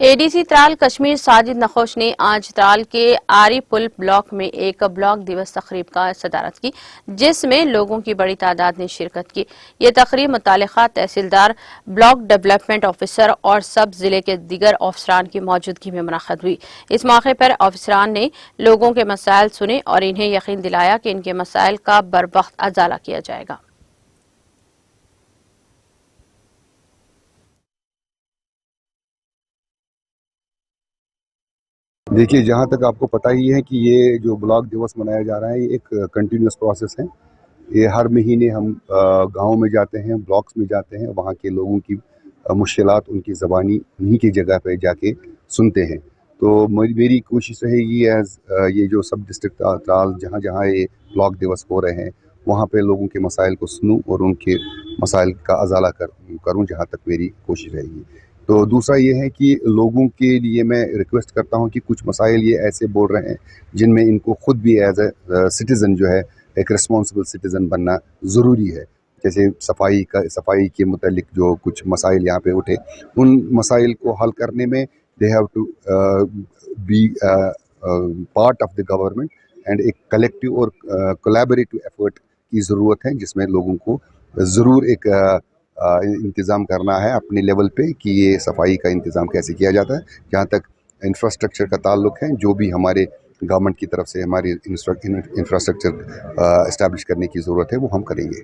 ADC Tral Kashmir Sajid नखोश ने आज त्राल के आरी पुल ब्लॉक में एक ब्लॉक दिवस तकरीब का सदारत की, जिसमें लोगों की बड़ी तादाद ने शिरकत की। ये तकरीब मुतालिका तहसीलदार, ब्लॉक डेवलपमेंट ऑफिसर और सब जिले के दीगर अफसरान की मौजूदगी में मुनक्कद हुई। इस मौके पर अफसरान ने लोगों के मसाइल सुने और इन्हें यकीन दिलाया कि इनके मसाइल का बरवक्त अजाला किया जाएगा। देखिए, जहाँ तक आपको पता ही है कि ये जो ब्लॉक दिवस मनाया जा रहा है, ये एक कंटिन्यूस प्रोसेस है। ये हर महीने हम गाँव में जाते हैं, ब्लॉक्स में जाते हैं, वहाँ के लोगों की मुश्किलात उनकी ज़बानी उन्हीं की जगह पे जाके सुनते हैं। तो मेरी कोशिश रहेगी ये जो सब डिस्ट्रिक्ट त्राल जहाँ जहाँ ये ब्लॉक दिवस हो रहे हैं, वहाँ पे लोगों के मसाइल को सुनूं और उनके मसाइल का अजाला करूँ, जहाँ तक मेरी कोशिश रहेगी। तो दूसरा ये है कि लोगों के लिए मैं रिक्वेस्ट करता हूँ कि कुछ मसाइल ये ऐसे बोल रहे हैं जिनमें इनको खुद भी एज ए सिटीज़न जो है एक रिस्पॉन्सिबल सिटीज़न बनना ज़रूरी है। जैसे सफाई के मुतालिक जो कुछ मसाइल यहाँ पे उठे, उन मसाइल को हल करने में they have to be part of the government and एक कलेक्टिव और कोलैबोरेटिव एफर्ट की ज़रूरत है, जिसमें लोगों को ज़रूर एक इंतज़ाम करना है अपने लेवल पे कि ये सफाई का इंतज़ाम कैसे किया जाता है। जहाँ तक इंफ्रास्ट्रक्चर का ताल्लुक है, जो भी हमारे गवर्नमेंट की तरफ से हमारे इंफ्रास्ट्रक्चर इस्टेब्लिश करने की ज़रूरत है, वो हम करेंगे।